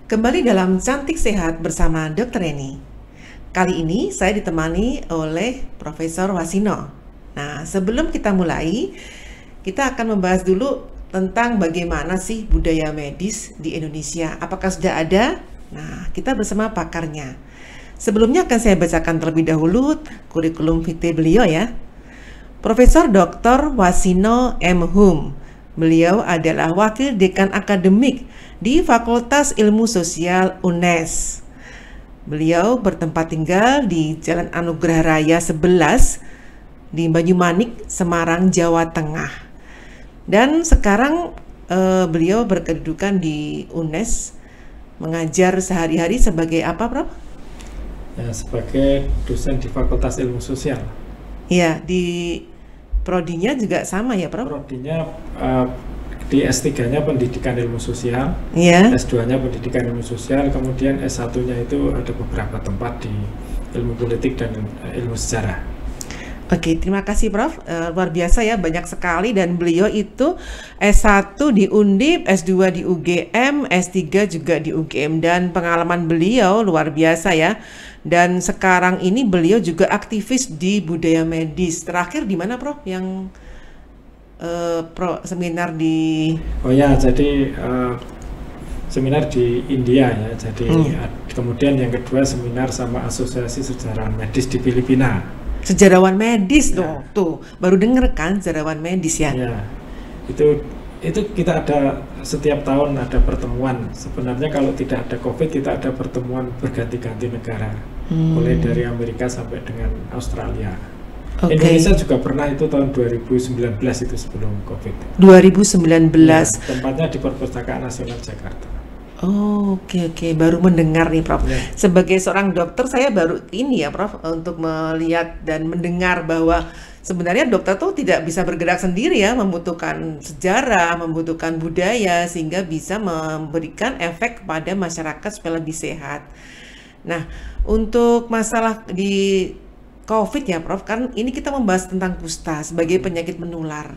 Kembali dalam Cantik Sehat bersama Dr. Reni. Kali ini saya ditemani oleh Profesor Wasino. Nah, sebelum kita mulai, kita akan membahas dulu tentang bagaimana sih budaya medis di Indonesia. Apakah sudah ada? Nah, kita bersama pakarnya. Sebelumnya akan saya bacakan terlebih dahulu kurikulum vitae beliau ya. Profesor Dr. Wasino M. Hum. Beliau adalah Wakil Dekan Akademik di Fakultas Ilmu Sosial UNES. Beliau bertempat tinggal di Jalan Anugerah Raya 11 di Banyumanik, Semarang, Jawa Tengah. Dan sekarang beliau berkedudukan di UNES, mengajar sehari-hari sebagai apa, Prof? Ya, sebagai dosen di Fakultas Ilmu Sosial. Iya, di prodinya juga sama ya, Prof? Prodinya di S3-nya Pendidikan Ilmu Sosial, Iya. S2-nya Pendidikan Ilmu Sosial, kemudian S1-nya itu ada beberapa tempat di Ilmu Politik dan Ilmu Sejarah. Oke, terima kasih Prof. Luar biasa ya, banyak sekali, dan beliau itu S1 di Undip, S2 di UGM, S3 juga di UGM, dan pengalaman beliau luar biasa ya. Dan sekarang ini beliau juga aktivis di budaya medis. Terakhir di mana Prof? Yang seminar di... Oh ya, jadi seminar di India ya. Jadi kemudian yang kedua seminar sama Asosiasi Sejarawan Medis di Filipina. Sejarawan medis loh, tuh baru denger kan sejarawan medis ya? Ya, itu kita ada setiap tahun ada pertemuan. Sebenarnya kalau tidak ada COVID kita ada pertemuan berganti-ganti negara, mulai dari Amerika sampai dengan Australia. Indonesia juga pernah itu tahun 2019 itu sebelum COVID. 2019. Ya, tempatnya di Perpustakaan Nasional Jakarta. Oh, oke, baru mendengar nih Prof. Ya. Sebagai seorang dokter saya baru ini ya Prof, untuk melihat dan mendengar bahwa sebenarnya dokter tuh tidak bisa bergerak sendiri ya, membutuhkan sejarah, membutuhkan budaya, sehingga bisa memberikan efek kepada masyarakat supaya lebih sehat. Nah, untuk masalah di COVID ya Prof, kan ini kita membahas tentang kusta sebagai penyakit menular.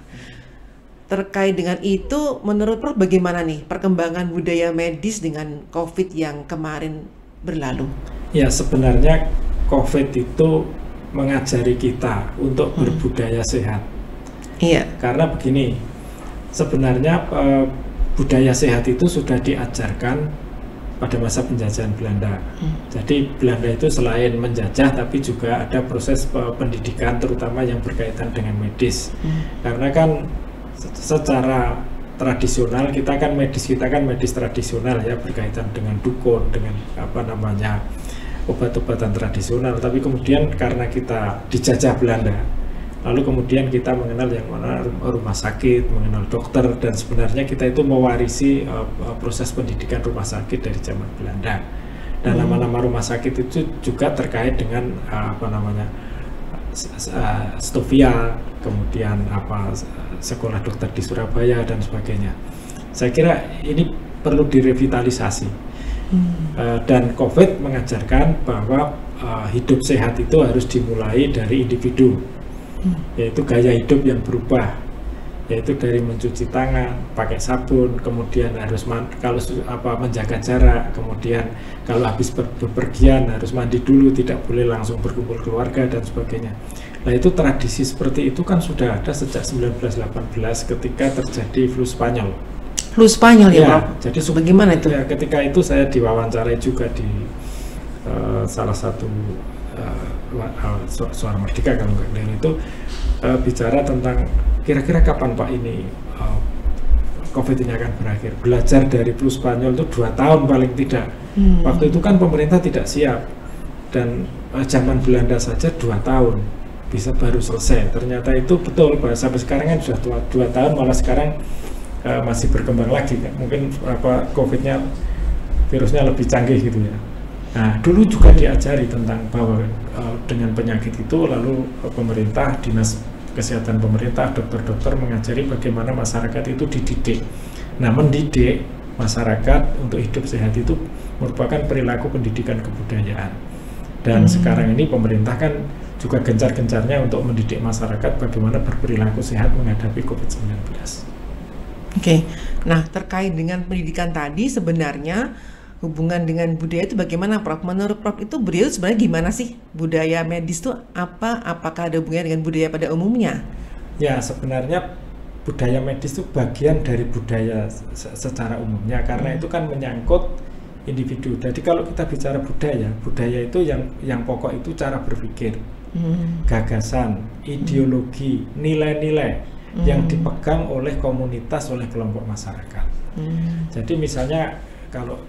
Terkait dengan itu, menurut Prof bagaimana nih perkembangan budaya medis dengan COVID yang kemarin berlalu? Ya, sebenarnya COVID itu mengajari kita untuk berbudaya sehat. Iya. Karena begini, sebenarnya budaya sehat itu sudah diajarkan pada masa penjajahan Belanda. Jadi Belanda itu selain menjajah tapi juga ada proses pendidikan terutama yang berkaitan dengan medis. Karena kan secara tradisional kita kan medis tradisional ya, berkaitan dengan dukun, dengan obat-obatan tradisional. Tapi kemudian karena kita dijajah Belanda, lalu kemudian kita mengenal yang mana rumah sakit, mengenal dokter, dan sebenarnya kita itu mewarisi proses pendidikan rumah sakit dari zaman Belanda. Dan nama-nama rumah sakit itu juga terkait dengan Stovia, kemudian sekolah dokter di Surabaya dan sebagainya. Saya kira ini perlu direvitalisasi. Dan COVID mengajarkan bahwa hidup sehat itu harus dimulai dari individu, yaitu gaya hidup yang berubah, yaitu dari mencuci tangan, pakai sabun, kemudian harus menjaga jarak, kemudian kalau habis bepergian harus mandi dulu, tidak boleh langsung berkumpul keluarga dan sebagainya. Nah, itu tradisi seperti itu kan sudah ada sejak 1918 ketika terjadi flu Spanyol. Flu Spanyol ya, Prof? Jadi bagaimana itu? Ya, ketika itu saya diwawancarai juga di salah satu Suara Merdeka kalau nggak dari itu, bicara tentang kira-kira kapan Pak ini COVID ini akan berakhir. Belajar dari flu Spanyol itu 2 tahun paling tidak. Waktu itu kan pemerintah tidak siap, dan zaman Belanda saja 2 tahun bisa baru selesai. Ternyata itu betul, sampai sekarang kan sudah 2 tahun, malah sekarang masih berkembang lagi kan. Mungkin COVID-nya, virusnya lebih canggih gitu ya. Nah, dulu juga diajari tentang bahwa dengan penyakit itu, lalu pemerintah, dinas kesehatan pemerintah, dokter-dokter mengajari bagaimana masyarakat itu dididik. Nah, mendidik masyarakat untuk hidup sehat itu merupakan perilaku pendidikan kebudayaan. Dan sekarang ini pemerintah kan juga gencar-gencarnya untuk mendidik masyarakat bagaimana berperilaku sehat menghadapi COVID-19. Oke, nah terkait dengan pendidikan tadi sebenarnya hubungan dengan budaya itu bagaimana, Prof? Menurut Prof itu budaya itu sebenarnya gimana sih? Budaya medis itu apa? Apakah ada hubungannya dengan budaya pada umumnya? Ya, sebenarnya budaya medis itu bagian dari budaya secara umumnya, karena itu kan menyangkut individu. Jadi kalau kita bicara budaya itu yang pokok itu cara berpikir, gagasan, ideologi, nilai-nilai yang dipegang oleh komunitas, oleh kelompok masyarakat. Jadi misalnya kalau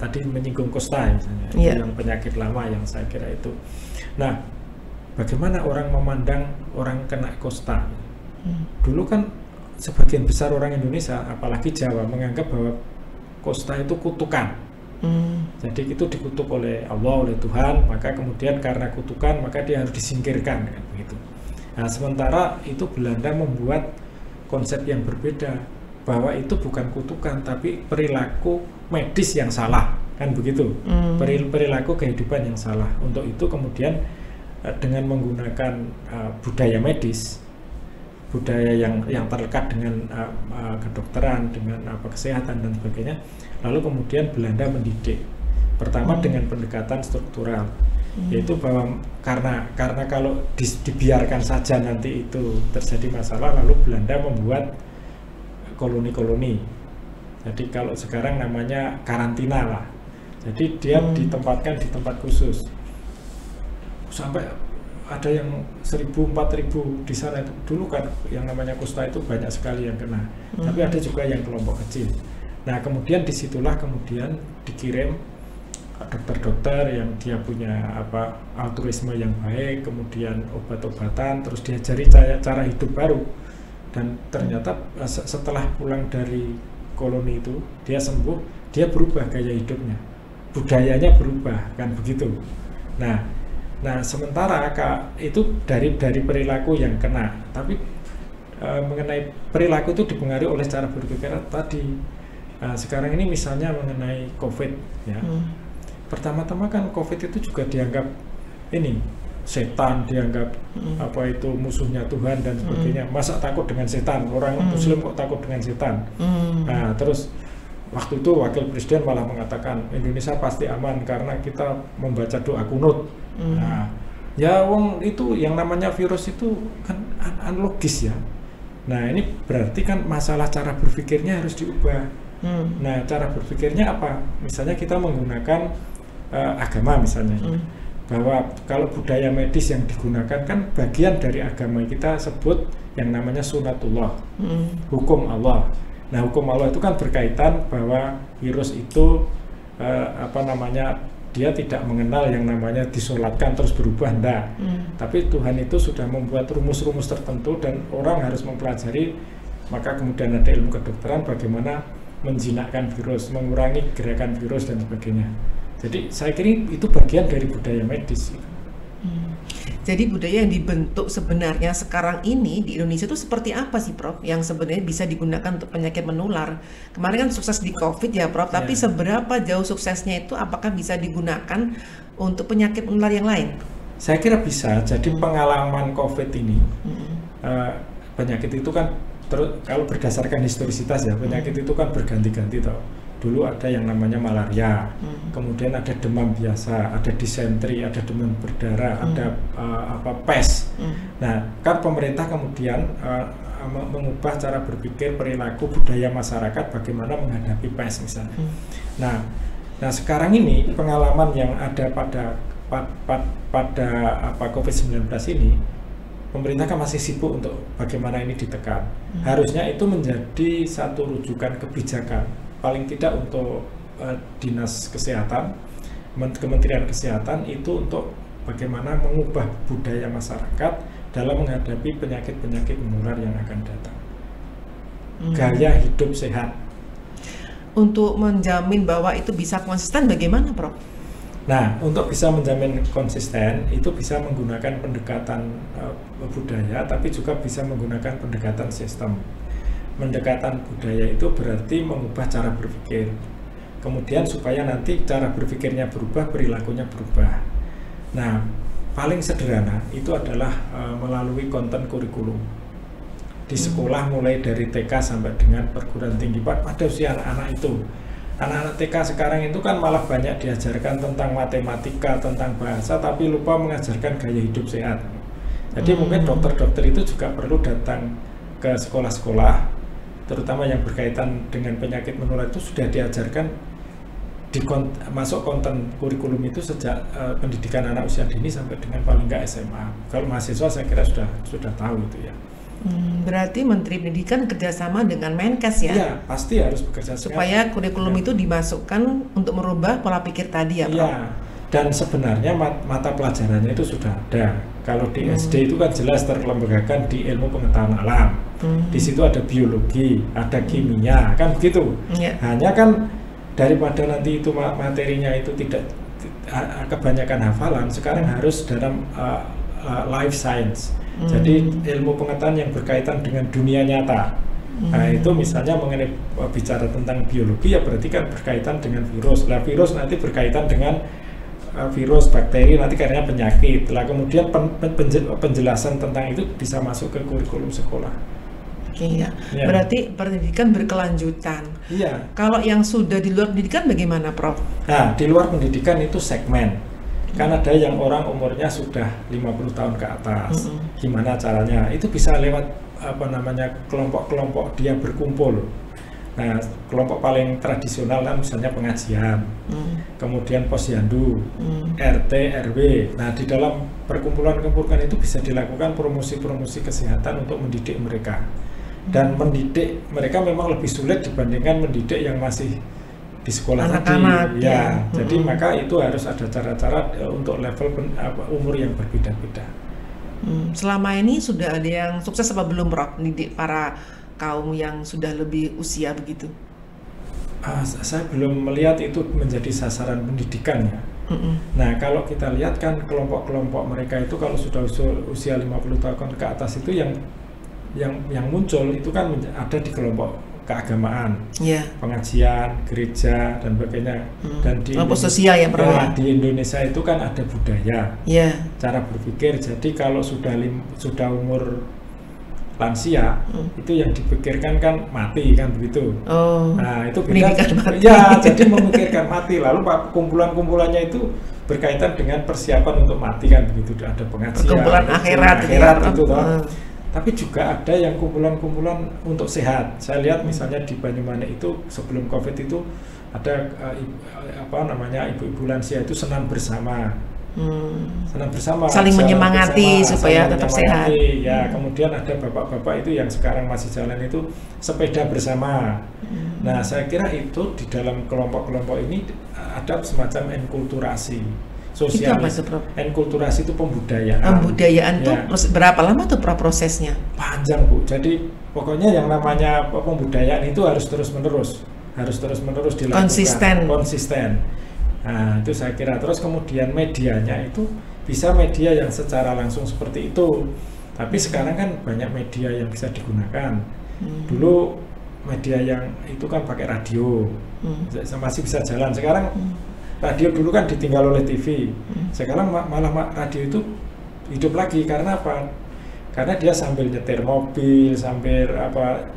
tadi menyinggung kusta misalnya, itu yang penyakit lama yang saya kira itu. Nah, bagaimana orang memandang orang kena kusta? Dulu kan sebagian besar orang Indonesia, apalagi Jawa, menganggap bahwa kusta itu kutukan. Jadi itu dikutuk oleh Allah, oleh Tuhan, maka kemudian karena kutukan maka dia harus disingkirkan, kan begitu. Nah, sementara itu Belanda membuat konsep yang berbeda, bahwa itu bukan kutukan tapi perilaku medis yang salah, kan begitu. Perilaku kehidupan yang salah. Untuk itu kemudian dengan menggunakan budaya medis, budaya yang terlekat dengan kedokteran, dengan kesehatan dan sebagainya, lalu kemudian Belanda mendidik pertama dengan pendekatan struktural, yaitu bahwa karena kalau dibiarkan saja nanti itu terjadi masalah, lalu Belanda membuat koloni-koloni. Jadi kalau sekarang namanya karantina lah, jadi dia ditempatkan di tempat khusus sampai ada yang 1.000, 4.000 di sana. Itu dulu kan yang namanya kusta itu banyak sekali yang kena, tapi ada juga yang kelompok kecil. Nah, kemudian disitulah kemudian dikirim dokter-dokter yang dia punya altruisme yang baik, kemudian obat-obatan, terus diajari cara hidup baru. Dan ternyata setelah pulang dari koloni itu dia sembuh, dia berubah gaya hidupnya, budayanya berubah, kan begitu. Nah, sementara itu dari perilaku yang kena, tapi mengenai perilaku itu dipengaruhi oleh cara berpikir tadi. Sekarang ini misalnya mengenai COVID, ya. Pertama-tama kan COVID itu juga dianggap ini setan, dianggap itu musuhnya Tuhan dan sebagainya. Masa takut dengan setan? Orang Muslim kok takut dengan setan? Nah, terus waktu itu wakil presiden malah mengatakan Indonesia pasti aman karena kita membaca doa kunut. Nah, ya wong itu yang namanya virus itu kan unlogis ya. Nah, ini berarti kan masalah cara berpikirnya harus diubah. Nah, cara berpikirnya apa? Misalnya kita menggunakan agama misalnya, bahwa kalau budaya medis yang digunakan kan bagian dari agama kita sebut yang namanya sunatullah, hukum Allah. Nah, hukum Allah itu kan berkaitan bahwa virus itu dia tidak mengenal yang namanya disolatkan terus berubah, enggak. Tapi Tuhan itu sudah membuat rumus-rumus tertentu dan orang harus mempelajari. Maka kemudian ada ilmu kedokteran bagaimana menjinakkan virus, mengurangi gerakan virus dan sebagainya. Jadi saya kira itu bagian dari budaya medis. Jadi budaya yang dibentuk sebenarnya sekarang ini di Indonesia itu seperti apa sih, Prof? Yang sebenarnya bisa digunakan untuk penyakit menular. Kemarin kan sukses di COVID ya, Prof. Tapi seberapa jauh suksesnya itu? Apakah bisa digunakan untuk penyakit menular yang lain? Saya kira bisa. Jadi pengalaman COVID ini, penyakit itu kan kalau berdasarkan historisitas ya, penyakit itu kan berganti-ganti toh. Dulu ada yang namanya malaria, kemudian ada demam biasa, ada disentri, ada demam berdarah, ada pes. Nah, kan pemerintah kemudian mengubah cara berpikir, perilaku, budaya masyarakat bagaimana menghadapi pes misalnya. Nah sekarang ini pengalaman yang ada pada COVID-19 ini, pemerintah kan masih sibuk untuk bagaimana ini ditekan. Harusnya itu menjadi satu rujukan kebijakan, paling tidak untuk dinas kesehatan, Kementerian Kesehatan itu untuk bagaimana mengubah budaya masyarakat dalam menghadapi penyakit-penyakit menular yang akan datang. Gaya hidup sehat. Untuk menjamin bahwa itu bisa konsisten bagaimana, Prof? Nah, untuk bisa menjamin konsisten itu bisa menggunakan pendekatan budaya, tapi juga bisa menggunakan pendekatan sistem. Pendekatan budaya itu berarti mengubah cara berpikir. Kemudian supaya nanti cara berpikirnya berubah, perilakunya berubah. Nah, paling sederhana itu adalah melalui konten kurikulum. Di sekolah mulai dari TK sampai dengan perguruan tinggi pada usia anak-anak itu anak-anak TK sekarang itu kan malah banyak diajarkan tentang matematika, tentang bahasa, tapi lupa mengajarkan gaya hidup sehat. Jadi mungkin dokter-dokter itu juga perlu datang ke sekolah-sekolah, terutama yang berkaitan dengan penyakit menular itu sudah diajarkan masuk konten kurikulum itu sejak pendidikan anak usia dini sampai dengan paling nggak SMA. Kalau mahasiswa saya kira sudah tahu itu ya. Berarti Menteri Pendidikan kerjasama dengan Menkes ya? Iya, pasti harus bekerja sama. Supaya kurikulum itu dimasukkan untuk merubah pola pikir tadi ya, Prof? Iya, dan sebenarnya mata pelajarannya itu sudah ada. Kalau di SD itu kan jelas terlembagakan di ilmu pengetahuan alam. Di situ ada biologi, ada kimia, kan begitu. Hanya kan daripada nanti itu materinya itu tidak kebanyakan hafalan, sekarang harus dalam life science. Jadi ilmu pengetahuan yang berkaitan dengan dunia nyata. Nah itu misalnya mengenai bicara tentang biologi ya berarti kan berkaitan dengan virus. Nah virus nanti berkaitan dengan virus, bakteri, nanti karena penyakit. Lah kemudian penjelasan tentang itu bisa masuk ke kurikulum sekolah. Iya. Berarti pendidikan berkelanjutan. Iya. Kalau yang sudah di luar pendidikan bagaimana, Prof? Nah di luar pendidikan itu segmen. Kan ada yang orang umurnya sudah 50 tahun ke atas. Gimana caranya? Itu bisa lewat kelompok-kelompok dia berkumpul. Nah, kelompok paling tradisional kan misalnya pengajian. Kemudian posyandu, RT, RW. Nah, di dalam perkumpulan-kumpulan itu bisa dilakukan promosi-promosi kesehatan untuk mendidik mereka. Dan mendidik mereka memang lebih sulit dibandingkan mendidik yang masih di sekolah anak-anak, tadi, ya. Jadi maka itu harus ada cara-cara untuk level umur yang berbeda-beda. Selama ini sudah ada yang sukses apa belum, Prof? Mendidik para kaum yang sudah lebih usia begitu? Saya belum melihat itu menjadi sasaran pendidikan ya. Nah kalau kita lihat kan kelompok-kelompok mereka itu kalau sudah usia 50 tahun ke atas itu yang muncul itu kan ada di kelompok keagamaan, pengajian, gereja dan sebagainya. Dan di sosial ya, di Indonesia itu kan ada budaya, cara berpikir. Jadi kalau sudah umur lansia, itu yang dipikirkan kan mati kan begitu. Nah itu beda. Ya, jadi memikirkan mati. Lalu kumpulan-kumpulannya itu berkaitan dengan persiapan untuk mati kan begitu. Ada pengajian, kumpulan akhirat itu toh. Tapi juga ada yang kumpulan-kumpulan untuk sehat. Saya lihat misalnya di Banyumanik itu sebelum COVID itu ada ibu-ibu lansia itu senam bersama. Senam bersama. Saling menyemangati supaya tetap sehat. Ya, kemudian ada bapak-bapak itu yang sekarang masih jalan itu sepeda bersama. Nah, saya kira itu di dalam kelompok-kelompok ini ada semacam enkulturasi. Enkulturasi itu pembudayaan. Pembudayaan itu berapa lama tuh prosesnya? Panjang Bu. Jadi pokoknya yang namanya pembudayaan itu harus terus menerus dilakukan. Konsisten. Nah itu saya kira. Terus kemudian medianya itu bisa media yang secara langsung seperti itu. Tapi sekarang kan banyak media yang bisa digunakan. Dulu media yang itu kan pakai radio, masih bisa jalan. Sekarang radio dulu kan ditinggal oleh TV. Sekarang malah radio itu hidup lagi karena apa? Karena dia sambil nyetir mobil, sambil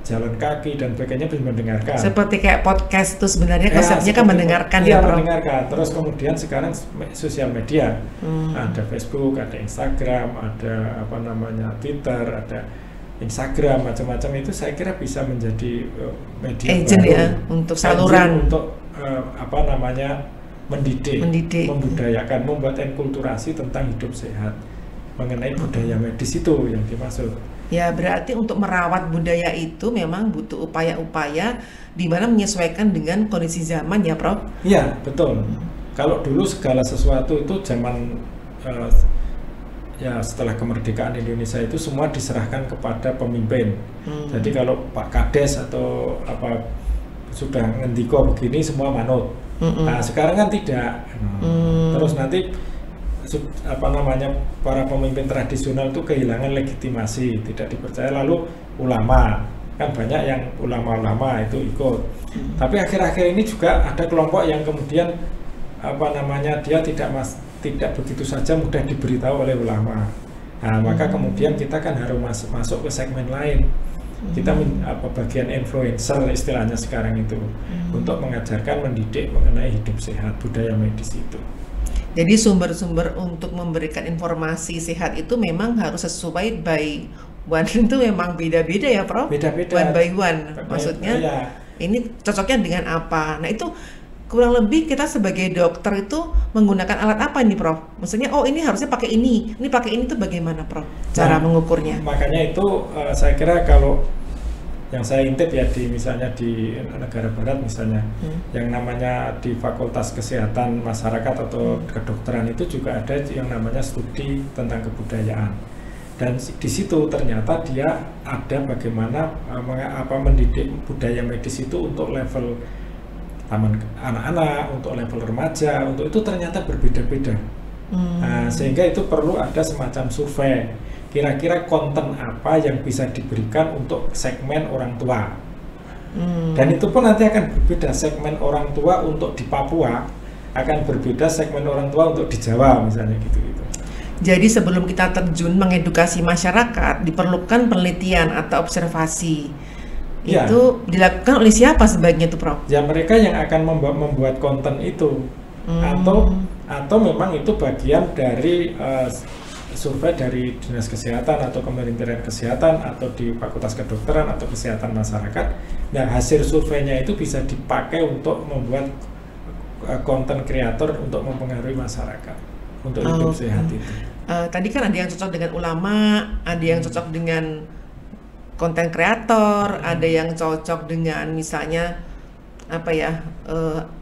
jalan kaki dan sebagainya bisa mendengarkan. Seperti kayak podcast itu sebenarnya konsepnya kan mendengarkan ya, mendengarkan. Terus kemudian sekarang sosial media. Ada Facebook, ada Instagram, ada Twitter, ada Instagram, macam-macam itu saya kira bisa menjadi media agent ya untuk saluran untuk mendidik, membudayakan, membuat enkulturasi tentang hidup sehat mengenai budaya medis itu yang dimaksud. Ya berarti untuk merawat budaya itu memang butuh upaya-upaya di mana menyesuaikan dengan kondisi zaman ya, Prof? Iya betul. Kalau dulu segala sesuatu itu zaman setelah kemerdekaan Indonesia itu semua diserahkan kepada pemimpin. Jadi kalau Pak Kades atau sudah ngendiko begini semua manut. Nah sekarang kan tidak. Terus nanti para pemimpin tradisional itu kehilangan legitimasi, tidak dipercaya. Lalu ulama kan banyak yang ulama-ulama itu ikut. Tapi akhir-akhir ini juga ada kelompok yang kemudian dia tidak begitu saja mudah diberitahu oleh ulama. Nah maka kemudian kita kan harus masuk ke segmen lain. Kita bagian influencer istilahnya sekarang itu, untuk mengajarkan, mendidik mengenai hidup sehat, budaya medis itu. Jadi sumber-sumber untuk memberikan informasi sehat itu memang harus sesuai by one, itu memang beda-beda ya Prof? Beda-beda. One by one, maksudnya ini cocoknya dengan apa? Nah itu kurang lebih kita sebagai dokter itu menggunakan alat apa nih Prof? Maksudnya oh ini harusnya pakai ini pakai ini, itu bagaimana Prof? Cara mengukurnya? Makanya itu saya kira kalau yang saya intip ya misalnya di negara barat misalnya, yang namanya di Fakultas Kesehatan Masyarakat atau Kedokteran itu juga ada yang namanya studi tentang kebudayaan, dan di situ ternyata dia ada bagaimana mendidik budaya medis itu untuk level taman anak-anak, untuk level remaja, untuk itu ternyata berbeda-beda. Nah, sehingga itu perlu ada semacam survei. Kira-kira konten apa yang bisa diberikan untuk segmen orang tua, dan itu pun nanti akan berbeda. Segmen orang tua untuk di Papua akan berbeda segmen orang tua untuk di Jawa misalnya gitu. Jadi sebelum kita terjun mengedukasi masyarakat diperlukan penelitian atau observasi. Ya. Itu dilakukan oleh siapa sebaiknya itu Prof? Ya mereka yang akan membuat konten itu, atau memang itu bagian dari survei dari Dinas Kesehatan atau Kementerian Kesehatan atau di Fakultas Kedokteran atau Kesehatan Masyarakat. Nah hasil surveinya itu bisa dipakai untuk membuat konten kreator untuk mempengaruhi masyarakat untuk hidup sehat itu. Tadi kan ada yang cocok dengan ulama, ada yang cocok dengan konten kreator, ada yang cocok dengan misalnya apa ya,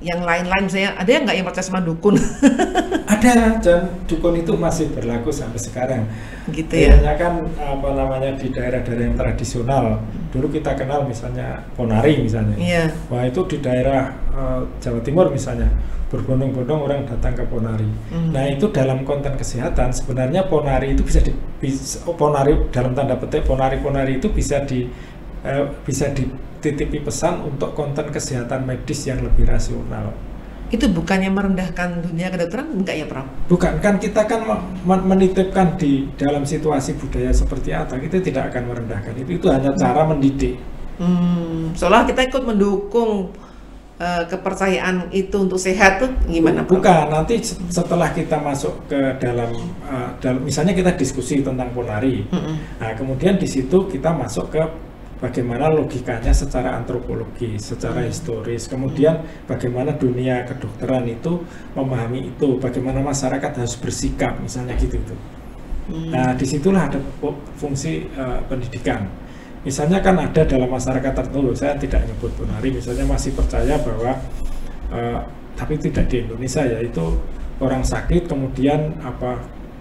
yang lain-lain, misalnya ada yang nggak yang percaya sama dukun? Ada, dan dukun itu masih berlaku sampai sekarang. Gitu ya. Hanya kan apa namanya di daerah-daerah yang tradisional. Dulu kita kenal misalnya Ponari misalnya. Iya. Wah itu di daerah Jawa Timur misalnya, berbondong-bondong orang datang ke Ponari. Nah itu dalam konten kesehatan sebenarnya Ponari itu Ponari dalam tanda petik Ponari itu bisa dititipi pesan untuk konten kesehatan medis yang lebih rasional. Itu bukannya merendahkan dunia kedokteran, enggak ya Prof? Bukan, kan kita kan menitipkan di dalam situasi budaya seperti apa, kita tidak akan merendahkan itu hanya cara mendidik. Seolah kita ikut mendukung kepercayaan itu untuk sehat tuh gimana Prof? Bukan, nanti setelah kita masuk ke dalam misalnya kita diskusi tentang Ponari, nah kemudian di situ kita masuk ke bagaimana logikanya secara antropologi, secara historis, kemudian bagaimana dunia kedokteran itu memahami itu, bagaimana masyarakat harus bersikap, misalnya gitu itu. Nah, disitulah ada fungsi pendidikan. Misalnya kan ada dalam masyarakat tertentu, saya tidak nyebut Ponari, misalnya masih percaya bahwa, tapi tidak di Indonesia ya, itu orang sakit kemudian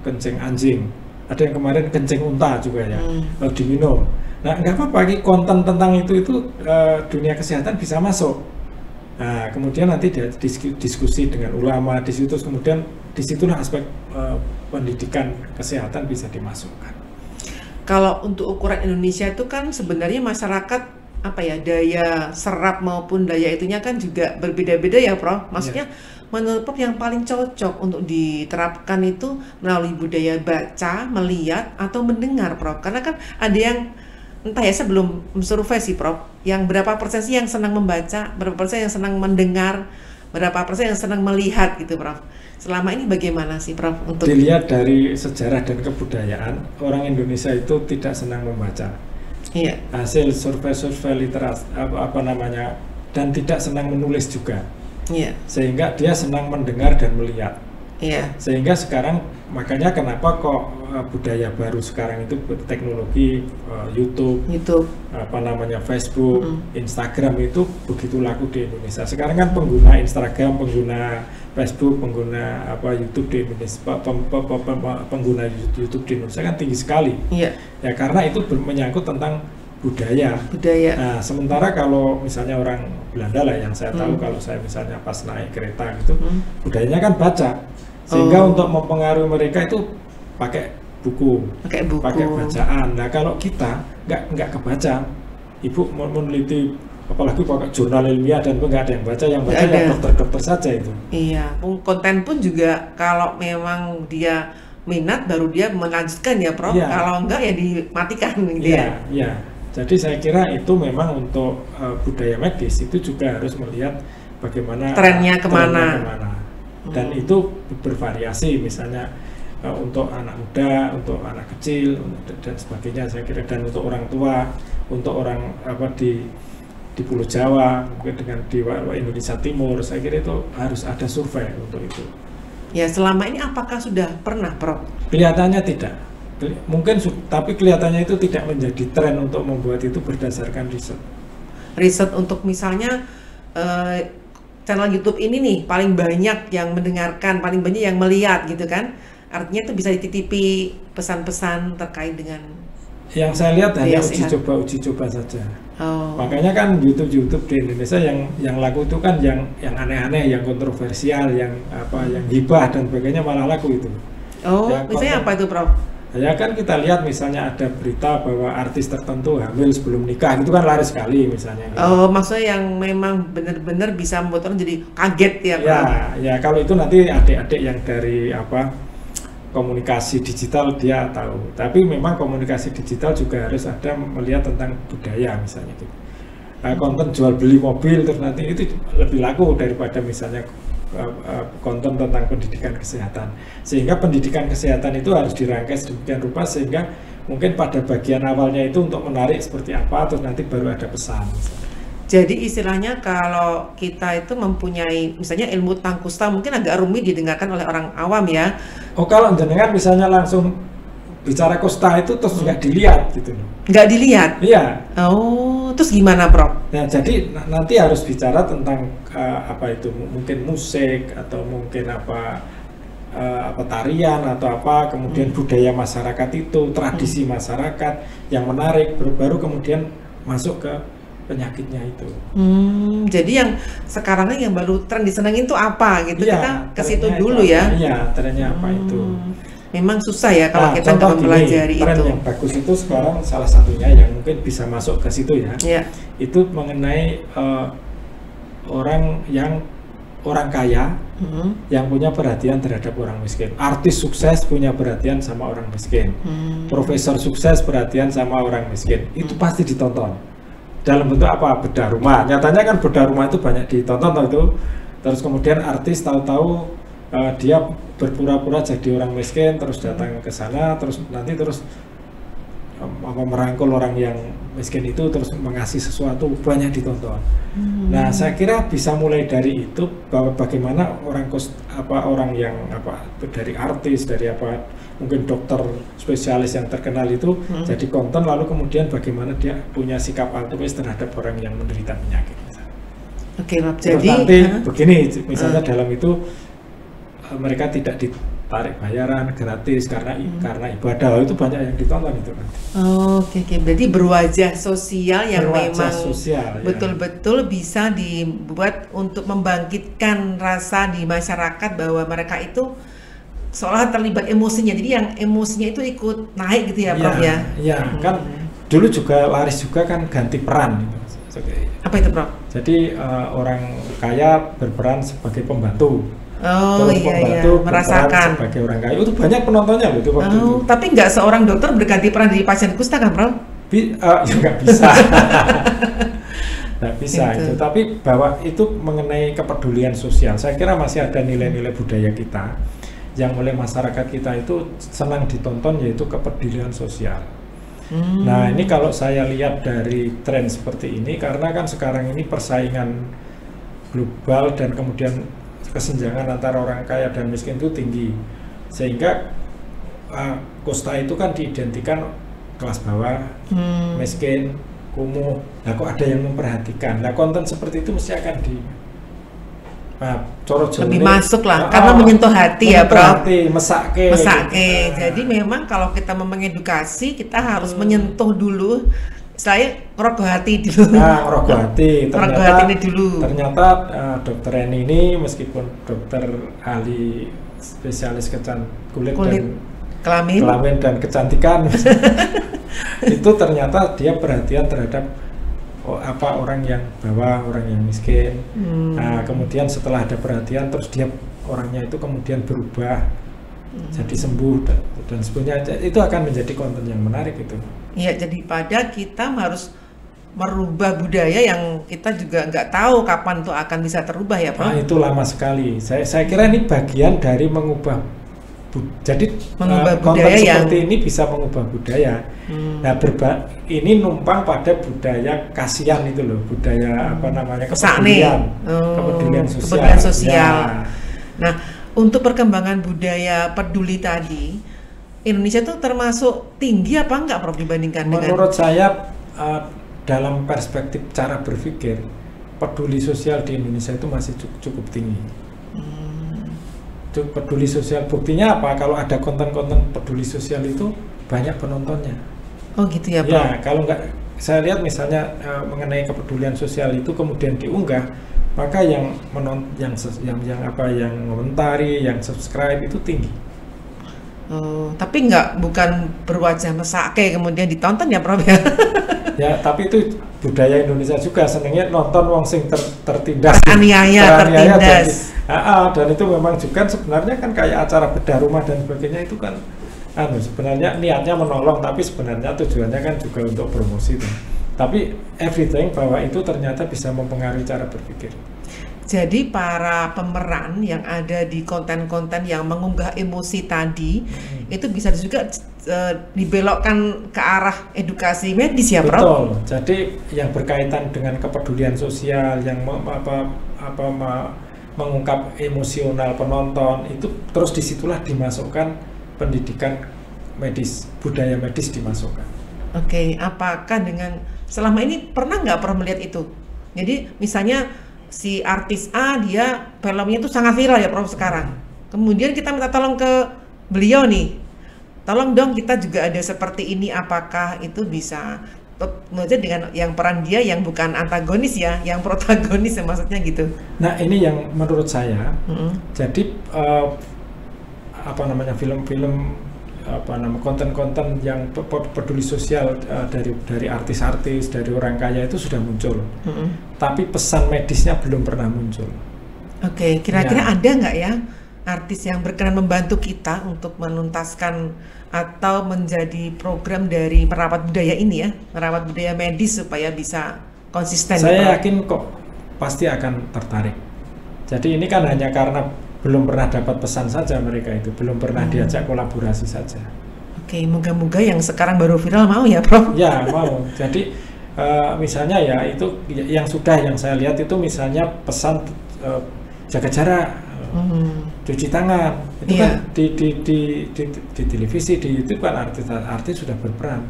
kencing anjing, ada yang kemarin kencing unta juga ya, lalu diminum. Nah, nggak apa-apa, konten tentang itu dunia kesehatan bisa masuk. Nah, kemudian nanti diskusi dengan ulama di situ, kemudian disitulah aspek pendidikan kesehatan bisa dimasukkan. Kalau untuk ukuran Indonesia itu kan sebenarnya masyarakat daya serap maupun daya itunya kan juga berbeda-beda ya Prof. Maksudnya menurut Prof yang paling cocok untuk diterapkan itu melalui budaya baca, melihat atau mendengar Prof. Karena kan ada yang entah ya, saya belum survei sih Prof, yang berapa persen sih yang senang membaca, berapa persen yang senang mendengar, berapa persen yang senang melihat gitu Prof. Selama ini bagaimana sih Prof untuk dilihat dari sejarah dan kebudayaan, orang Indonesia itu tidak senang membaca. Iya. Hasil survei literasi dan tidak senang menulis juga. Iya. Sehingga dia senang mendengar dan melihat. Iya. Sehingga sekarang makanya kenapa kok budaya baru sekarang itu teknologi YouTube, Facebook, Instagram itu begitu laku di Indonesia. Sekarang kan pengguna Instagram, pengguna Facebook, pengguna YouTube di Indonesia, pengguna YouTube di Indonesia kan tinggi sekali. Iya. Ya karena itu menyangkut tentang budaya. Nah, sementara kalau misalnya orang Belanda lah yang saya tahu, kalau saya misalnya pas naik kereta gitu, budayanya kan baca. Sehingga untuk mempengaruhi mereka itu pakai buku, pakai bacaan. Nah kalau kita nggak kebaca, Ibu meneliti apalagi pakai jurnal ilmiah dan nggak ada yang baca, yang dokter-dokter saja itu. Iya, konten pun juga kalau memang dia minat baru dia melanjutkan ya Prof. Kalau enggak ya dimatikan gitu ya. Iya. Jadi saya kira itu memang untuk budaya medis itu juga harus melihat bagaimana trennya kemana. Dan itu bervariasi, misalnya untuk anak muda, untuk anak kecil dan sebagainya saya kira, dan untuk orang tua, untuk orang di Pulau Jawa, mungkin dengan di Indonesia Timur, saya kira itu harus ada survei untuk itu. Ya, selama ini apakah sudah pernah, Prof? Kelihatannya tidak. Mungkin, tapi kelihatannya itu tidak menjadi tren untuk membuat itu berdasarkan riset. Riset untuk misalnya channel YouTube ini nih paling banyak yang mendengarkan, paling banyak yang melihat gitu kan? Artinya itu bisa dititipi pesan-pesan terkait dengan. Yang saya lihat hanya uji coba saja. Makanya kan YouTube di Indonesia yang laku itu kan yang aneh-aneh, yang kontroversial, yang hibah dan sebagainya malah laku itu. Misalnya apa itu, Prof? Ya kan kita lihat misalnya ada berita bahwa artis tertentu hamil sebelum nikah, itu kan laris sekali misalnya. Maksudnya yang memang benar-benar bisa membuat orang jadi kaget ya, Prof? Ya kalau itu nanti adik-adik yang dari komunikasi digital dia tahu. Tapi memang komunikasi digital juga harus ada melihat tentang budaya misalnya gitu. Konten jual beli mobil terus nanti itu lebih laku daripada misalnya konten tentang pendidikan kesehatan. Sehingga pendidikan kesehatan itu harus dirangkai sedemikian rupa sehingga mungkin pada bagian awalnya itu untuk menarik seperti apa, terus nanti baru ada pesan. Jadi istilahnya kalau kita itu mempunyai misalnya ilmu tentang kusta mungkin agak rumit didengarkan oleh orang awam ya. Kalau jenengan misalnya langsung bicara kusta itu terus nggak dilihat gitu loh. Nggak dilihat? Iya. Terus gimana, Prof? Nah, jadi nanti harus bicara tentang mungkin musik atau mungkin tarian atau kemudian budaya masyarakat itu, tradisi masyarakat yang menarik, baru kemudian masuk ke penyakitnya itu. Jadi yang sekarang yang baru tren disenengin itu apa gitu, ya, kita ke situ dulu ya. Iya, trennya apa itu. Memang susah ya kalau kita nggak mempelajari itu. Tren yang bagus itu sekarang salah satunya yang mungkin bisa masuk ke situ ya. Itu mengenai orang kaya yang punya perhatian terhadap orang miskin. Artis sukses punya perhatian sama orang miskin. Profesor sukses perhatian sama orang miskin. Itu pasti ditonton. Dalam bentuk apa? Bedah rumah. Nyatanya kan bedah rumah itu banyak ditonton itu. Terus kemudian artis tahu-tahu dia berpura-pura jadi orang miskin, terus datang ke sana, terus nanti merangkul orang yang miskin itu, terus mengasih sesuatu, banyak ditonton. Nah, saya kira bisa mulai dari itu, bahwa bagaimana orang yang dari artis, dari mungkin dokter spesialis yang terkenal itu jadi konten, lalu kemudian bagaimana dia punya sikap altruis terhadap orang yang menderita penyakit. Oke, Pak. Jadi nanti begini, misalnya dalam itu mereka tidak ditarik bayaran, gratis karena ibadah, itu banyak yang ditonton itu kan. Oke. Berarti berwajah sosial yang memang betul-betul bisa dibuat untuk membangkitkan rasa di masyarakat bahwa mereka itu seolah terlibat emosinya. Jadi yang emosinya itu ikut naik gitu ya, Prof ya. Iya, kan dulu juga laris juga kan ganti peran gitu. Apa itu, Prof? Jadi orang kaya berperan sebagai pembantu. Merasakan sebagai orang kaya, itu banyak penontonnya loh itu waktu itu. Tapi nggak seorang dokter berganti peran jadi pasien kusta kan, Prof? Ya nggak bisa. Nggak bisa itu. Tapi bahwa itu mengenai kepedulian sosial, saya kira masih ada nilai-nilai budaya kita yang oleh masyarakat kita itu senang ditonton, yaitu kepedulian sosial. Nah, ini kalau saya lihat dari tren seperti ini, karena kan sekarang ini persaingan global dan kemudian kesenjangan antara orang kaya dan miskin itu tinggi, sehingga kusta itu kan diidentikan kelas bawah, miskin, kumuh. Nah, kok ada yang memperhatikan? Nah, konten seperti itu mesti akan lebih masuk lah, karena menyentuh hati ya, Prof. Mesake. Jadi memang kalau kita mengedukasi, kita harus menyentuh dulu. Saya ngerogoh hati dulu. Ngerogoh hati. Ternyata dokter Eni ini meskipun dokter ahli spesialis kulit dan kelamin dan kecantikan, itu ternyata dia perhatian terhadap orang yang bawah, orang yang miskin. Nah, kemudian setelah ada perhatian, terus dia orangnya itu kemudian berubah jadi sembuh dan sebagainya. Itu akan menjadi konten yang menarik itu. Iya, jadi pada kita harus merubah budaya yang kita juga nggak tahu kapan tuh akan bisa terubah ya, Prof. Nah, itu lama sekali. Saya kira ini bagian dari mengubah. Jadi mengubah konten budaya seperti ini bisa mengubah budaya. Nah, ini numpang pada budaya kasihan itu loh, budaya apa namanya, kepedulian sosial. Ya. Nah, untuk perkembangan budaya peduli tadi, Indonesia tuh termasuk tinggi apa enggak, Prof, dibandingkan menurut saya dalam perspektif cara berpikir, peduli sosial di Indonesia itu masih cukup tinggi. Peduli sosial, buktinya apa? Kalau ada konten-konten peduli sosial itu banyak penontonnya. Oh gitu ya, Prof? Ya, kalau nggak, saya lihat misalnya mengenai kepedulian sosial itu kemudian diunggah, maka yang komentari, yang subscribe itu tinggi. Tapi bukan berwajah mesake kemudian ditonton ya, Prof, ya? Ya, tapi itu budaya Indonesia juga, senengnya nonton wong sing tertindas, tertindas. Dan itu memang juga sebenarnya kan kayak acara bedah rumah dan sebagainya itu kan sebenarnya niatnya menolong, tapi sebenarnya tujuannya kan juga untuk promosi tuh. Tapi everything bahwa itu ternyata bisa mempengaruhi cara berpikir. Jadi para pemeran yang ada di konten-konten yang mengunggah emosi tadi itu bisa juga dibelokkan ke arah edukasi medis ya, Prof? Betul. Jadi yang berkaitan dengan kepedulian sosial, yang mengungkap emosional penonton itu terus disitulah dimasukkan pendidikan medis, budaya medis dimasukkan. Oke, apakah dengan selama ini pernah nggak Prof melihat itu? Jadi misalnya si artis A, dia filmnya itu sangat viral ya, Prof, sekarang. Kemudian kita minta tolong ke beliau nih, tolong dong kita juga ada seperti ini, apakah itu bisa dengan yang peran dia yang bukan antagonis ya, yang protagonis ya, maksudnya gitu. Nah, ini yang menurut saya, jadi film-film konten-konten yang peduli sosial dari artis-artis, dari orang kaya itu sudah muncul, tapi pesan medisnya belum pernah muncul. Oke, kira-kira ada nggak ya artis yang berkenan membantu kita untuk menuntaskan atau menjadi program dari merawat budaya ini ya, merawat budaya medis supaya bisa konsisten? Saya yakin kok pasti akan tertarik. Jadi ini kan hanya karena belum pernah dapat pesan saja, mereka itu belum pernah diajak kolaborasi saja. Oke, moga-moga yang sekarang baru viral mau ya, Prof? Ya, mau. Jadi misalnya ya itu yang saya lihat itu misalnya pesan jaga jarak, cuci tangan, itu kan di televisi, di YouTube kan artis sudah berperan.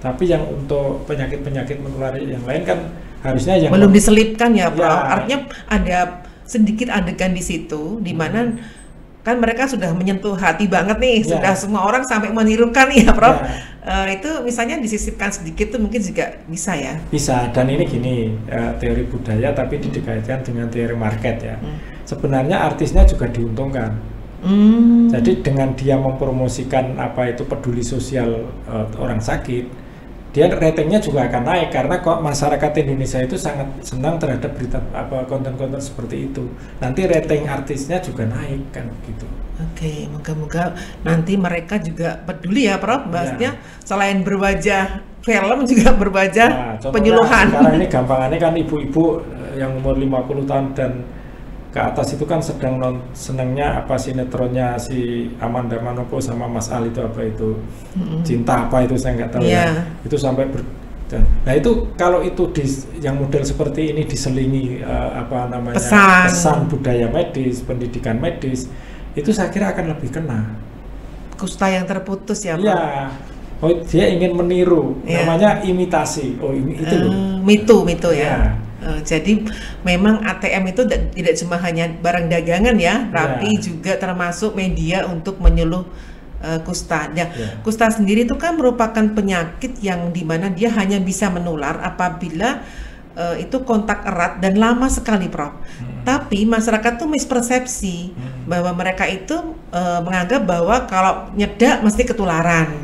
Tapi yang untuk penyakit menular yang lain kan harusnya yang belum diselipkan ya, Prof. Artinya ada sedikit adegan di situ di mana kan mereka sudah menyentuh hati banget nih, sudah semua orang sampai menirukan ya, Prof. Itu misalnya disisipkan sedikit tuh mungkin juga bisa ya. Bisa, dan ini gini, teori budaya tapi dikaitkan dengan teori market ya. Sebenarnya artisnya juga diuntungkan. Jadi dengan dia mempromosikan apa itu peduli sosial orang sakit, dia ratingnya juga akan naik karena kok masyarakat Indonesia itu sangat senang terhadap berita konten-konten seperti itu. Nanti rating artisnya juga naik kan gitu. Oke, moga-moga nanti mereka juga peduli ya, Prof. Maksudnya selain berwajah film juga berwajah penyuluhan. Sekarang ini gampangannya kan ibu-ibu yang umur 50 tahun dan ke atas itu kan senangnya sinetronnya si Amanda Manopo sama Mas Ali itu apa itu cinta apa itu saya nggak tahu ya, itu sampai nah itu kalau itu yang model seperti ini diselingi pesan budaya medis, pendidikan medis, itu saya kira akan lebih kena. Kusta yang terputus ya, Pak? Iya. Oh, dia ingin meniru, namanya imitasi. Oh, itu loh. Mitu ya. Jadi memang ATM itu tidak cuma hanya barang dagangan ya, tapi juga termasuk media untuk menyuluh kusta. Kusta sendiri itu kan merupakan penyakit yang dimana dia hanya bisa menular apabila itu kontak erat dan lama sekali, Prof. Tapi masyarakat tuh mispersepsi bahwa mereka itu menganggap bahwa kalau nyedak mesti ketularan.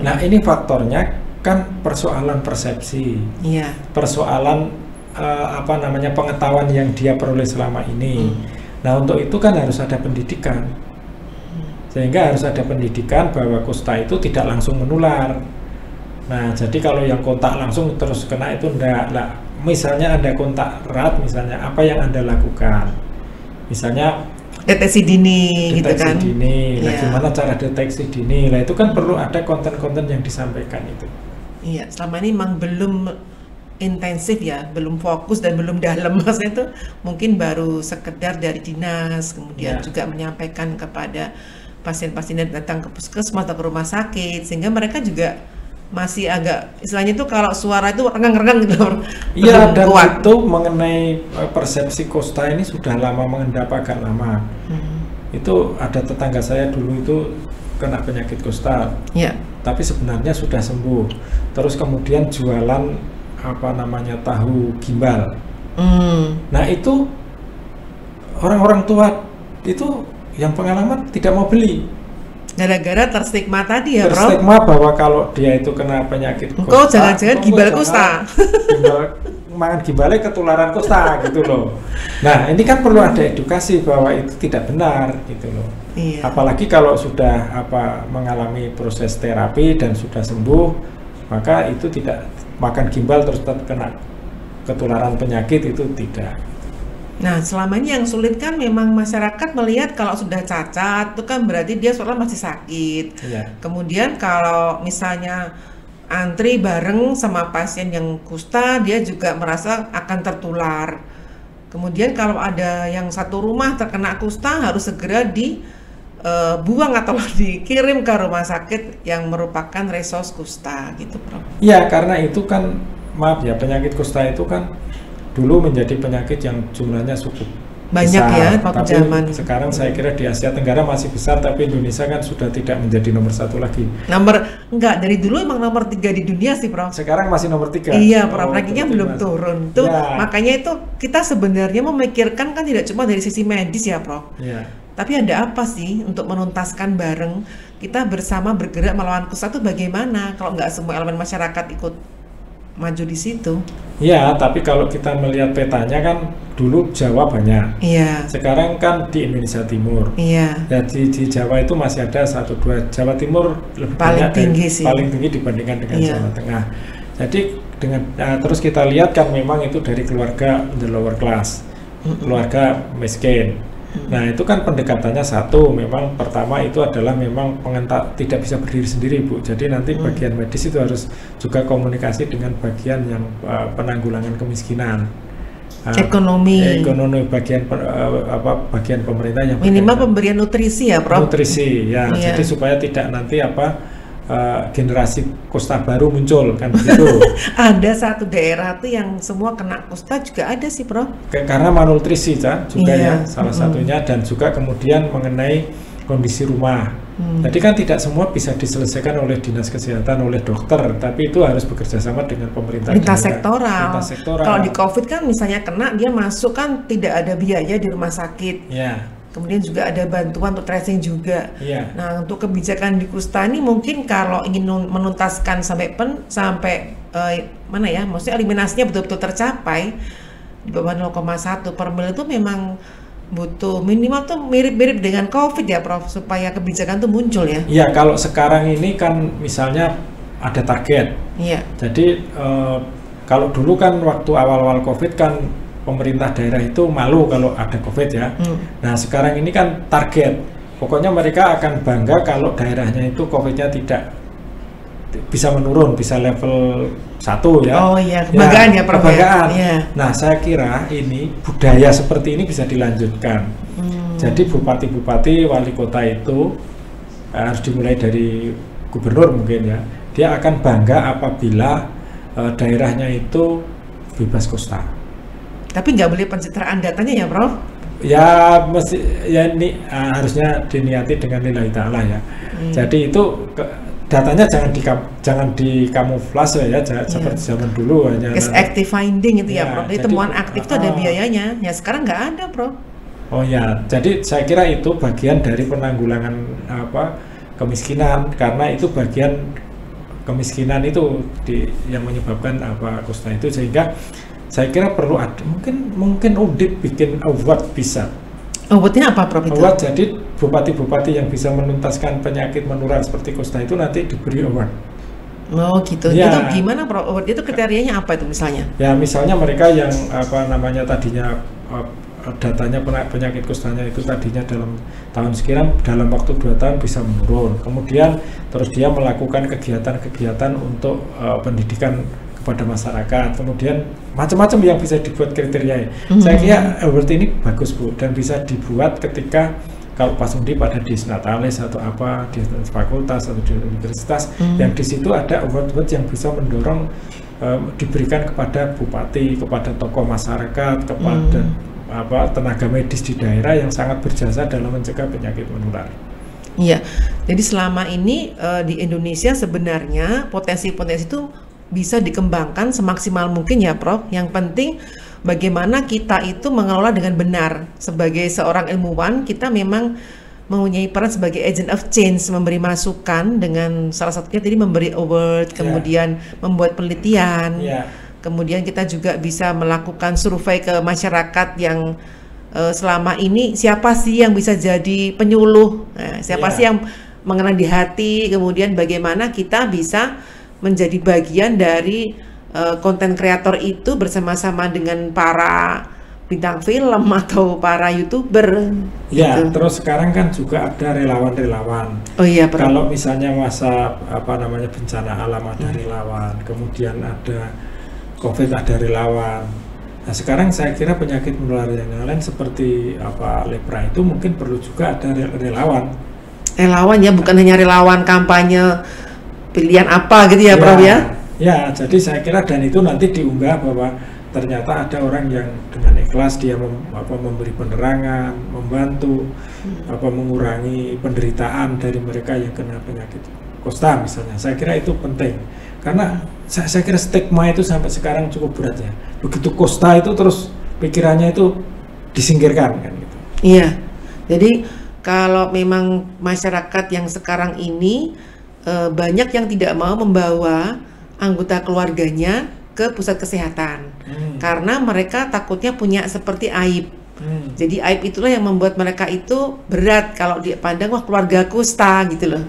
Nah ini faktornya kan persoalan persepsi, persoalan pengetahuan yang dia peroleh selama ini. Nah untuk itu kan harus ada pendidikan. Sehingga harus ada pendidikan bahwa kusta itu tidak langsung menular. Nah, jadi kalau yang kontak langsung terus kena itu enggak lah. Misalnya Anda kontak erat, misalnya apa yang Anda lakukan? Misalnya deteksi dini gitu kan. Deteksi dini. Nah, Iya. gimana cara deteksi dini? Nah, itu kan perlu ada konten-konten yang disampaikan itu. Iya, selama ini memang belum intensif ya, belum fokus dan belum dalam. Maksudnya itu mungkin baru sekedar dari dinas, kemudian Ya. juga menyampaikan kepada pasien-pasien yang datang ke puskesmas atau ke rumah sakit, sehingga mereka juga masih agak, istilahnya itu kalau suara itu rengang-rengang gitu loh. Iya, Belum dan kuat. itu mengenai persepsi kusta ini sudah lama mengendap agak lama. Itu ada tetangga saya dulu itu kena penyakit kusta, Ya. tapi sebenarnya sudah sembuh. Terus kemudian jualan apa namanya tahu gimbal. Nah, itu orang-orang tua itu yang pengalaman tidak mau beli. Gara-gara terstigma tadi ya, Bro. Terstigma bahwa kalau dia itu kena penyakit Engkau kusta, jangan-jangan engkau gimbal jangan kusta. Mangan gimbalnya ketularan kusta gitu loh. Nah, ini kan perlu ada edukasi bahwa itu tidak benar gitu loh. Iya. Apalagi kalau sudah mengalami proses terapi dan sudah sembuh, maka itu tidak makan gimbal terus kena ketularan penyakit, itu tidak. Nah, selama ini yang sulit kan memang masyarakat melihat kalau sudah cacat itu kan berarti dia seolah masih sakit. Iya. Kemudian kalau misalnya antri bareng sama pasien yang kusta, dia juga merasa akan tertular. Kemudian kalau ada yang satu rumah terkena kusta, harus segera dibuang atau dikirim ke rumah sakit yang merupakan resos kusta gitu, Prof. Iya, karena itu kan, maaf ya, penyakit kusta itu kan dulu menjadi penyakit yang jumlahnya cukup Banyak besar. ya waktu Tapi zaman. sekarang saya kira di Asia Tenggara masih besar, tapi Indonesia kan sudah tidak menjadi nomor 1 lagi. Enggak, dari dulu emang nomor 3 di dunia sih, Prof. Sekarang masih nomor 3. Iya, Prof, rankingnya berarti belum masih. turun. Tuh, Ya. makanya itu kita sebenarnya memikirkan kan tidak cuma dari sisi medis ya, Prof. Iya. Tapi ada apa sih untuk menuntaskan bareng, kita bersama bergerak melawan kusta itu bagaimana kalau nggak semua elemen masyarakat ikut maju di situ? Iya, tapi kalau kita melihat petanya kan dulu Jawa banyak. Iya, Sekarang kan di Indonesia Timur. iya. Ya, di Jawa itu masih ada 1-2. Jawa Timur lebih Paling banyak tinggi sih. paling tinggi dibandingkan dengan Iya. Jawa Tengah. Jadi terus kita lihat kan memang itu dari keluarga the lower class, keluarga miskin. Nah, itu kan pendekatannya satu, memang pertama itu adalah memang pengentak tidak bisa berdiri sendiri, Bu. Jadi nanti bagian medis itu harus juga komunikasi dengan bagian yang penanggulangan kemiskinan. Ekonomi. Bagian pemerintah yang Minimal berkaitan. pemberian nutrisi ya, Prof. Nutrisi ya, Iya. jadi supaya tidak nanti generasi kusta baru muncul kan begitu. Ada satu daerah tuh yang semua kena kusta juga ada sih, Prof. Karena malnutrisi kan juga Iya. ya salah satunya, dan juga kemudian mengenai kondisi rumah. Jadi kan tidak semua bisa diselesaikan oleh dinas kesehatan, oleh dokter, tapi itu harus bekerja sama dengan pemerintah Lintas daerah. sektoral. Lintas sektoral. Kalau di COVID kan misalnya kena, dia masuk kan tidak ada biaya di rumah sakit. Ya, Kemudian juga ada bantuan untuk tracing juga. iya. Nah, untuk kebijakan di kusta ini mungkin kalau ingin menuntaskan sampai mana ya, maksudnya eliminasinya betul-betul tercapai di bawah 0,1 per mil itu memang butuh minimal tuh mirip-mirip dengan COVID ya, Prof, supaya kebijakan tuh muncul ya. Iya, kalau sekarang ini kan misalnya ada target. Iya. Jadi kalau dulu kan waktu awal-awal COVID kan pemerintah daerah itu malu kalau ada COVID ya. Nah, sekarang ini kan target. Pokoknya mereka akan bangga kalau daerahnya itu COVID-nya tidak bisa menurun, bisa level 1 ya. Oh iya, kebanggaan ya, Prof. Kebanggaan. Iya. Nah, saya kira ini budaya seperti ini bisa dilanjutkan. Jadi bupati-bupati, wali kota itu harus dimulai dari gubernur mungkin ya. Dia akan bangga apabila daerahnya itu bebas kusta. Tapi nggak boleh pencitraan datanya ya, Prof? Ya mesti ya ini harusnya diniati dengan nilai ta'ala ya. Jadi itu datanya jangan dikamuflase ya, seperti zaman dulu hanya Case active finding itu ya, Ya, Prof. Jadi jadi, temuan aktif itu ada biayanya. Ya sekarang nggak ada, Prof. Oh ya, jadi saya kira itu bagian dari penanggulangan kemiskinan, karena itu bagian kemiskinan itu yang menyebabkan kusta itu, sehingga saya kira perlu ada mungkin Undip bikin award bisa. Obatnya apa, Prof? Itu? Award, jadi bupati-bupati yang bisa menuntaskan penyakit menular seperti kusta itu nanti diberi award. Oh gitu. Ya. Itu gimana, Prof? Award itu kriterianya apa itu misalnya? Ya misalnya mereka yang tadinya datanya penyakit kustanya itu tadinya dalam tahun sekian, dalam waktu 2 tahun bisa menurun. Kemudian terus dia melakukan kegiatan-kegiatan untuk pendidikan kepada masyarakat. Kemudian macam-macam yang bisa dibuat kriterianya. Saya kira award ini bagus, Bu, dan bisa dibuat ketika kalau pas undi pada di natalis atau apa di fakultas atau di universitas, yang di situ ada award-award yang bisa mendorong diberikan kepada bupati, kepada tokoh masyarakat, kepada tenaga medis di daerah yang sangat berjasa dalam mencegah penyakit menular. Iya, jadi selama ini di Indonesia sebenarnya potensi-potensi itu bisa dikembangkan semaksimal mungkin ya, Prof. Yang penting bagaimana kita itu mengelola dengan benar. Sebagai seorang ilmuwan, kita memang mempunyai peran sebagai agent of change, memberi masukan dengan salah satunya tadi memberi award, kemudian membuat penelitian. Kemudian kita juga bisa melakukan survei ke masyarakat yang selama ini siapa sih yang bisa jadi penyuluh, siapa sih yang mengenal di hati, kemudian bagaimana kita bisa menjadi bagian dari konten kreator itu bersama-sama dengan para bintang film atau para YouTuber. Ya, gitu. Terus sekarang kan juga ada relawan-relawan. Oh iya, Prof. Kalau misalnya masa bencana alam ada relawan, kemudian ada COVID ada relawan. Nah, sekarang saya kira penyakit menular yang lain seperti lepra itu mungkin perlu juga ada relawan. Relawan ya, bukan hanya relawan kampanye pilihan apa gitu ya, Prof ya? Ya, jadi saya kira dan itu nanti diunggah bahwa ternyata ada orang yang dengan ikhlas dia memberi penerangan, membantu mengurangi penderitaan dari mereka yang kena penyakit kusta misalnya. Saya kira itu penting karena saya kira stigma itu sampai sekarang cukup berat ya. Begitu kusta itu terus pikirannya itu disingkirkan kan gitu. Iya. Jadi kalau memang masyarakat yang sekarang ini banyak yang tidak mau membawa anggota keluarganya ke pusat kesehatan karena mereka takutnya punya seperti aib. Jadi aib itulah yang membuat mereka itu berat kalau dipandang wah keluarga kusta gitu loh.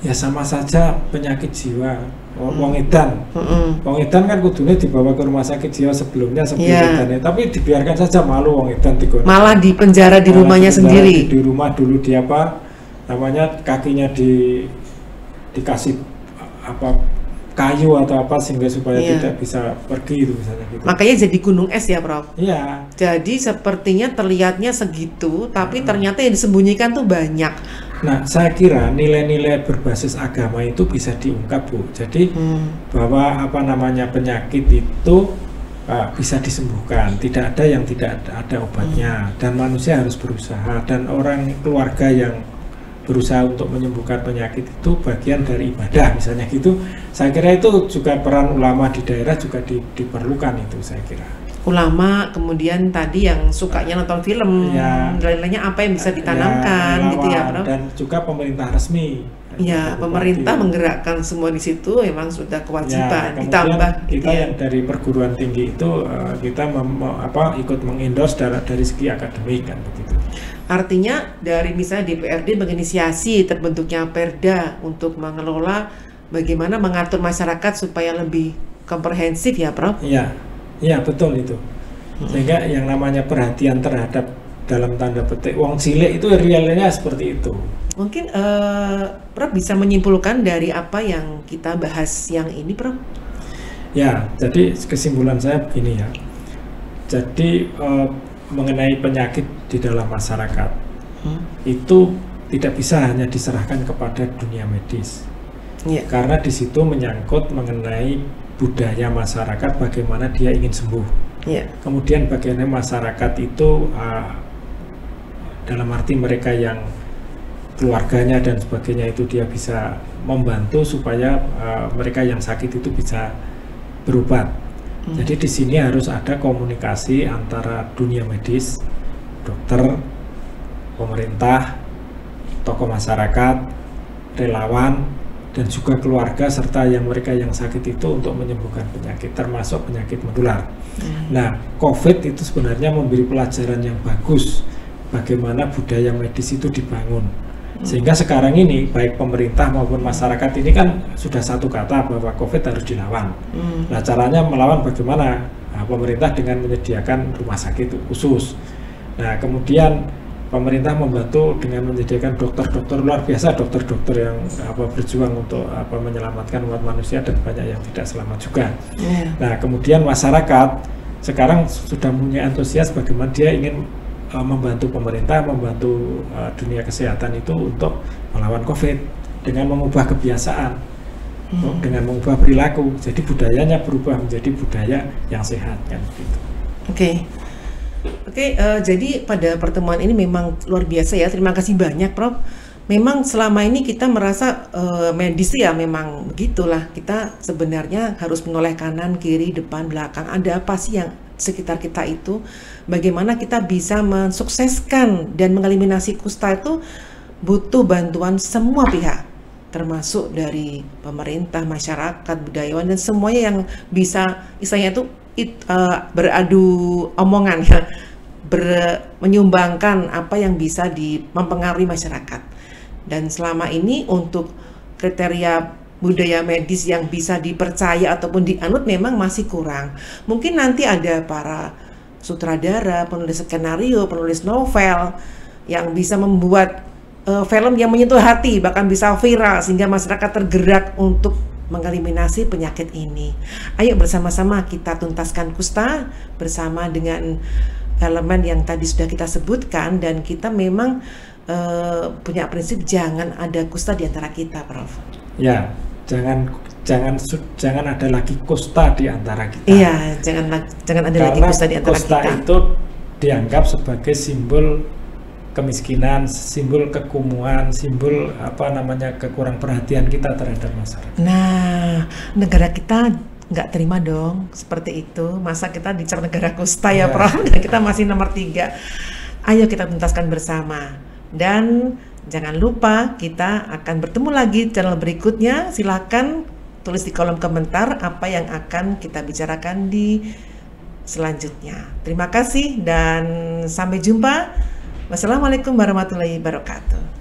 Ya sama saja penyakit jiwa. Wong edan. Wong edan kan kudunya dibawa ke rumah sakit jiwa sebelum edannya, tapi dibiarkan saja malu wong edan malah di penjara di rumahnya sendiri. Di rumah dulu di kakinya dikasih kayu atau apa sehingga supaya tidak bisa pergi itu misalnya gitu. Makanya jadi gunung es ya, Prof. Iya. Jadi sepertinya terlihatnya segitu, tapi ternyata yang disembunyikan tuh banyak. Nah, saya kira nilai-nilai berbasis agama itu bisa diungkap, Bu. Jadi bahwa penyakit itu bisa disembuhkan, tidak ada yang tidak ada obatnya, dan manusia harus berusaha, dan orang keluarga yang berusaha untuk menyembuhkan penyakit itu bagian dari ibadah misalnya gitu. Saya kira itu juga peran ulama di daerah juga diperlukan itu saya kira. Ulama, kemudian tadi yang sukanya nonton film, nilai-nilainya apa yang bisa ditanamkan gitu ya, Prof. Dan juga pemerintah resmi. Ya, pemerintah menggerakkan semua di situ memang sudah kewajiban. Ditambah kita yang dari perguruan tinggi itu kita ikut mengendorse dari segi akademik kan begitu. Artinya dari misalnya DPRD menginisiasi terbentuknya Perda untuk mengelola bagaimana mengatur masyarakat supaya lebih komprehensif ya, Prof. Iya betul itu. Sehingga yang namanya perhatian terhadap dalam tanda petik wong cilik itu realnya seperti itu. Mungkin Prof bisa menyimpulkan dari apa yang kita bahas yang ini, Prof? Ya, jadi kesimpulan saya begini ya. Jadi mengenai penyakit di dalam masyarakat itu tidak bisa hanya diserahkan kepada dunia medis, karena di situ menyangkut mengenai budaya masyarakat bagaimana dia ingin sembuh. Kemudian bagaimana masyarakat itu dalam arti mereka yang keluarganya dan sebagainya itu dia bisa membantu supaya mereka yang sakit itu bisa berobat. Jadi di sini harus ada komunikasi antara dunia medis, dokter, pemerintah, tokoh masyarakat, relawan, dan juga keluarga serta mereka yang sakit itu untuk menyembuhkan penyakit, termasuk penyakit menular. Nah, COVID itu sebenarnya memberi pelajaran yang bagus bagaimana budaya medis itu dibangun. Sehingga sekarang ini baik pemerintah maupun masyarakat ini kan sudah satu kata bahwa COVID harus dilawan. Nah, caranya melawan bagaimana? Nah, pemerintah dengan menyediakan rumah sakit khusus. Nah, kemudian pemerintah membantu dengan menyediakan dokter-dokter luar biasa, dokter-dokter yang berjuang untuk menyelamatkan umat manusia, dan banyak yang tidak selamat juga. Nah, kemudian masyarakat sekarang sudah punya antusias bagaimana dia ingin membantu pemerintah, membantu dunia kesehatan itu untuk melawan COVID dengan mengubah kebiasaan, dengan mengubah perilaku. Jadi budayanya berubah menjadi budaya yang sehat kan gitu. Oke, jadi pada pertemuan ini memang luar biasa ya. Terima kasih banyak, Prof. Memang selama ini kita merasa medis ya memang begitulah. Kita sebenarnya harus menoleh kanan, kiri, depan, belakang. Ada apa sih yang sekitar kita itu? Bagaimana kita bisa mensukseskan dan mengeliminasi kusta itu butuh bantuan semua pihak, termasuk dari pemerintah, masyarakat, budayawan, dan semuanya yang bisa istilahnya itu beradu omongan ya, menyumbangkan apa yang bisa mempengaruhi masyarakat. Dan selama ini untuk kriteria budaya medis yang bisa dipercaya ataupun dianut memang masih kurang. Mungkin nanti ada para sutradara, penulis skenario, penulis novel yang bisa membuat film yang menyentuh hati, bahkan bisa viral sehingga masyarakat tergerak untuk mengeliminasi penyakit ini. Ayo bersama-sama kita tuntaskan kusta bersama dengan elemen yang tadi sudah kita sebutkan, dan kita memang punya prinsip jangan ada kusta di antara kita, Prof. Ya, jangan ada lagi kusta di antara kita. Iya, jangan ada lagi kusta di antara kusta kita. Itu dianggap sebagai simbol kemiskinan, simbol kekumuhan, simbol kekurang perhatian kita terhadap masyarakat. Nah, negara kita nggak terima dong seperti itu. Masa kita dicap negara kusta ya, Prof? Dan kita masih nomor 3. Ayo kita tuntaskan bersama. Dan jangan lupa kita akan bertemu lagi channel berikutnya. Silakan tulis di kolom komentar apa yang akan kita bicarakan di selanjutnya. Terima kasih dan sampai jumpa. Wassalamualaikum warahmatullahi wabarakatuh.